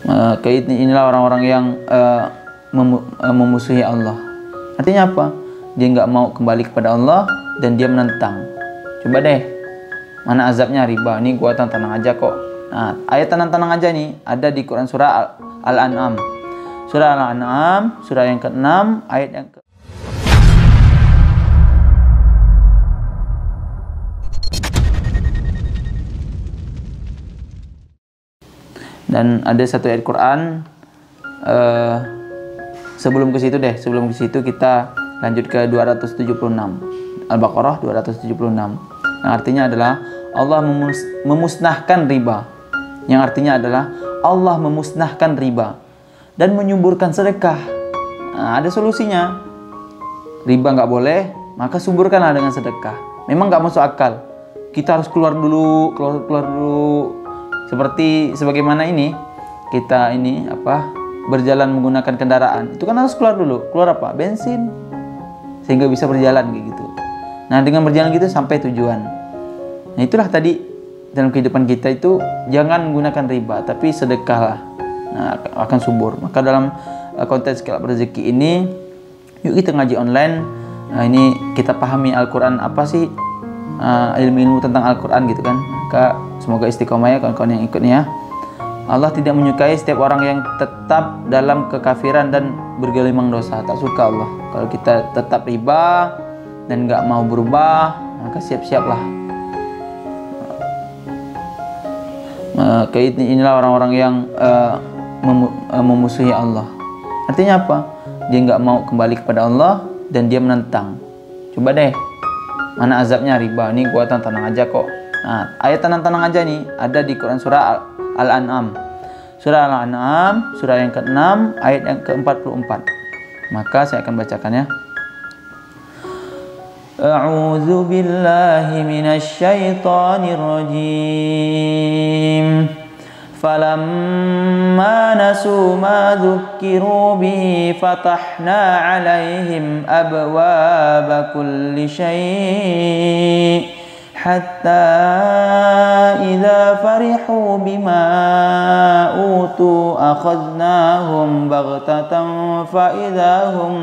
Maka inilah orang-orang yang memusuhi Allah. Artinya apa? Dia nggak mau kembali kepada Allah dan dia menentang. Coba deh, mana azabnya riba? Ini gua tenang aja kok. Nah, ayat tenang aja nih ada di Quran surah Al-An'am. Surah Al-An'am, surah yang ke-6, ayat yang ke dan ada satu ayat Quran sebelum ke situ kita lanjut ke 276 Al-Baqarah 276 yang artinya adalah Allah memusnahkan riba, yang artinya adalah Allah memusnahkan riba dan menyuburkan sedekah. Nah, ada solusinya. Riba nggak boleh, maka suburkanlah dengan sedekah. Memang nggak masuk akal, kita harus keluar dulu. Seperti sebagaimana ini kita berjalan menggunakan kendaraan, itu kan harus keluar dulu. Keluar apa? Bensin, sehingga bisa berjalan kayak gitu. Nah, dengan berjalan gitu sampai tujuan. Nah, itulah tadi dalam kehidupan kita itu jangan menggunakan riba, tapi sedekahlah. Nah, akan subur. Maka dalam konteks kelab rezeki ini, yuk kita ngaji online. Nah, ini kita pahami Al-Quran apa sih, ilmu tentang Al-Quran gitu kan. Maka semoga istiqomah ya kawan-kawan yang ikutnya. Allah tidak menyukai setiap orang yang tetap dalam kekafiran dan bergelimang dosa. Tak suka Allah kalau kita tetap riba dan nggak mau berubah. Maka siap-siaplah. Maka inilah orang-orang yang memusuhi Allah. Artinya apa? Dia nggak mau kembali kepada Allah dan dia menentang. Coba deh, mana azabnya riba? Ini gua tenang aja kok. Nah, ayat tenang aja nih ada di Quran surah Al-An'am. Surah Al-An'am, surah yang ke-6, ayat yang ke-44. Maka saya akan bacakannya. A'udzu billahi minasy syaithanir rajim. Falamma nasu ma dzukkiru bihi fatahna 'alaihim abwaaba kulli syai' hatta idza farihu bima utu akhadnahum baghtatan fa idza hum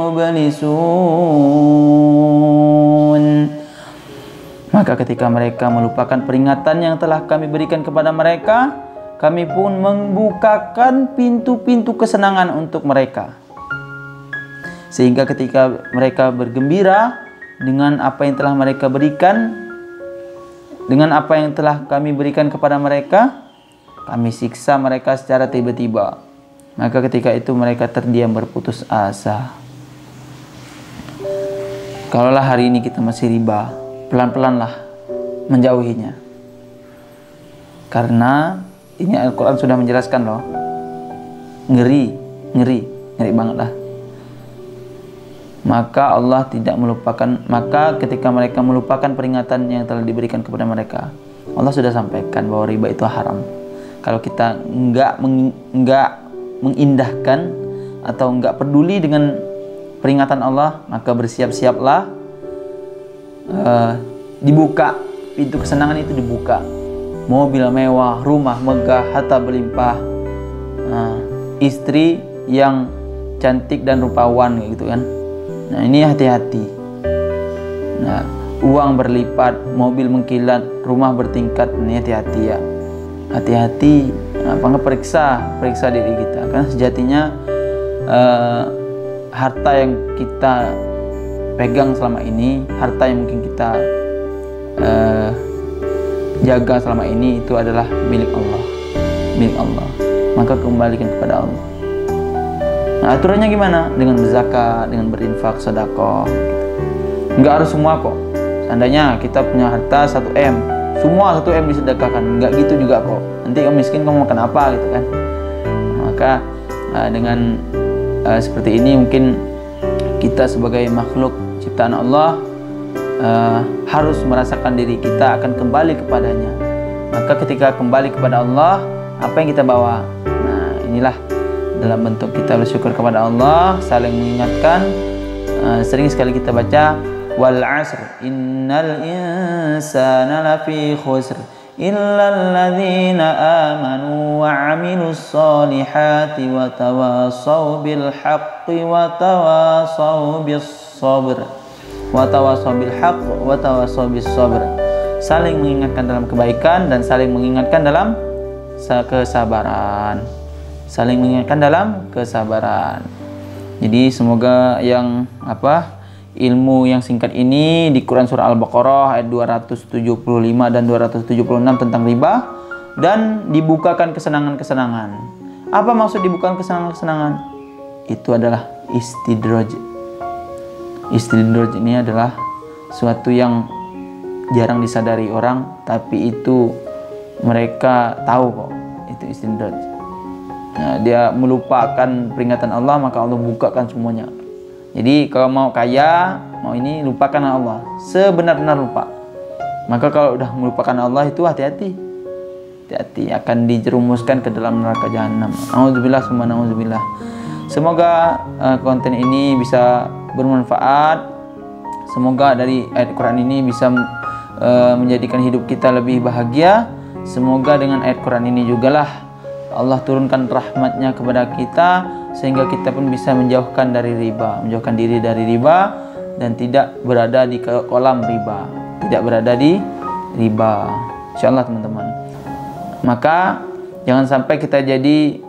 mublisun. Maka ketika mereka melupakan peringatan yang telah kami berikan kepada mereka, kami pun membukakan pintu-pintu kesenangan untuk mereka. Sehingga ketika mereka bergembira dengan apa yang telah mereka berikan, dengan apa yang telah kami berikan kepada mereka, kami siksa mereka secara tiba-tiba. Maka ketika itu mereka terdiam berputus asa. Kalaulah hari ini kita masih riba, pelan-pelanlah menjauhinya. Karena ini Al-Quran sudah menjelaskan loh. Ngeri banget lah. Maka Allah tidak melupakan, maka ketika mereka melupakan peringatan yang telah diberikan kepada mereka, Allah sudah sampaikan bahwa riba itu haram. Kalau kita enggak mengindahkan atau enggak peduli dengan peringatan Allah, maka bersiap-siaplah dibuka pintu kesenangan itu, dibuka mobil mewah, rumah megah, harta berlimpah, istri yang cantik dan rupawan gitu kan. Nah, ini hati-hati. Nah, uang berlipat, mobil mengkilat, rumah bertingkat, ini hati-hati ya. Hati-hati, periksa diri kita. Karena sejatinya harta yang kita pegang selama ini, harta yang mungkin kita jaga selama ini, itu adalah milik Allah. Maka kembalikan kepada Allah. Nah, aturannya gimana? Dengan berzakat, dengan berinfak, sedekah. Enggak harus semua kok. Seandainya kita punya harta 1M, semua 1M disedekahkan, enggak gitu juga kok. Nanti kamu miskin, kamu makan apa gitu kan? Maka dengan seperti ini mungkin kita sebagai makhluk ciptaan Allah harus merasakan diri kita akan kembali kepadanya. Maka ketika kembali kepada Allah, apa yang kita bawa? Nah, inilah dalam bentuk kita bersyukur kepada Allah, saling mengingatkan. Sering sekali kita baca wal 'asr innal insana lafi khusr illal ladzina amanu wa 'amilus solihati wa tawasaw bil haqqi wa tawasaw bis sabr. Wa tawasaw bil haqq wa tawasaw bis sabr. Saling mengingatkan dalam kebaikan dan saling mengingatkan dalam kesabaran. Saling mengingatkan dalam kesabaran. Jadi semoga yang ilmu yang singkat ini di Quran surah Al-Baqarah ayat 275 dan 276 tentang riba, dan dibukakan kesenangan-kesenangan. Apa maksud dibukakan kesenangan-kesenangan? Itu adalah istidraj. Istidraj ini adalah suatu yang jarang disadari orang, tapi itu mereka tahu kok itu istidraj. Nah, dia melupakan peringatan Allah, maka Allah bukakan semuanya. Jadi kalau mau kaya, mau ini, lupakan Allah sebenar-benar lupa. Maka kalau udah melupakan Allah itu hati-hati. Hati-hati akan dijerumuskan ke dalam neraka jahanam. Nauzubillah summa nauzubillah. Semoga konten ini bisa bermanfaat. Semoga dari ayat Quran ini bisa menjadikan hidup kita lebih bahagia. Semoga dengan ayat Quran ini jugalah Allah turunkan rahmatnya kepada kita, sehingga kita pun bisa menjauhkan dari riba, menjauhkan diri dari riba, dan tidak berada di kolam riba, tidak berada di riba, insyaallah teman-teman. Maka jangan sampai kita jadi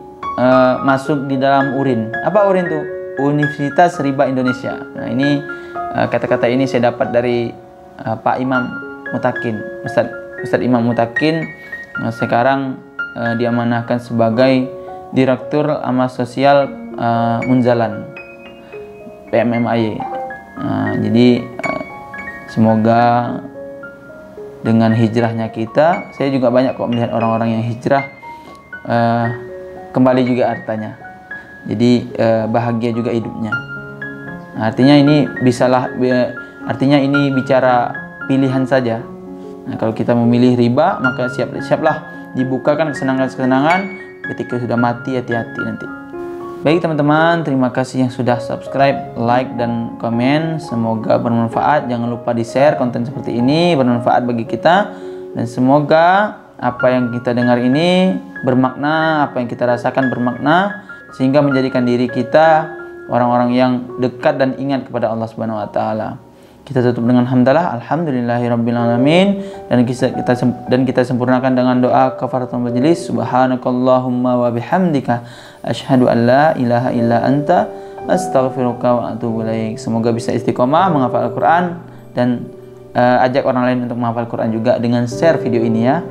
masuk di dalam URIN. Apa URIN itu? Universitas Riba Indonesia. Nah, ini kata-kata ini saya dapat dari Pak Imam Mutakin, Ustadz Imam Mutakin. Sekarang diamanahkan sebagai Direktur Amal Sosial Munzalan PMMAY. Jadi semoga dengan hijrahnya kita, saya juga banyak kok melihat orang-orang yang hijrah kembali juga hartanya. Jadi bahagia juga hidupnya. Artinya ini artinya ini bicara pilihan saja. Nah, kalau kita memilih riba, maka siaplah dibukakan kesenangan-kesenangan. Ketika sudah mati, hati-hati nanti. Baik teman-teman, terima kasih yang sudah subscribe, like, dan komen. Semoga bermanfaat. Jangan lupa di-share konten seperti ini, bermanfaat bagi kita. Dan semoga apa yang kita dengar ini bermakna, apa yang kita rasakan bermakna, sehingga menjadikan diri kita orang-orang yang dekat dan ingat kepada Allah Subhanahu wa taala. Kita tutup dengan hamdalah, alhamdulillahirabbil alamin, dan kita sempurnakan dengan doa kafaratul majlis. Subhanakallahumma wa bihamdika asyhadu an la ilaha illa anta astaghfiruka wa atubu ilaik. Semoga bisa istiqomah menghafal Al-Qur'an, dan ajak orang lain untuk menghafal Al-Qur'an juga dengan share video ini ya.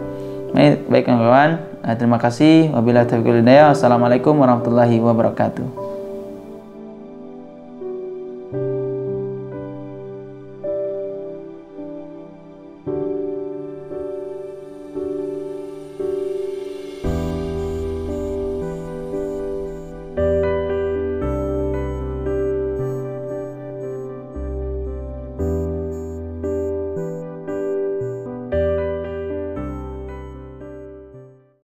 Baik kawan-kawan, terima kasih. Wabillahi taufiq wal hidayah. Wassalamualaikum warahmatullahi wabarakatuh.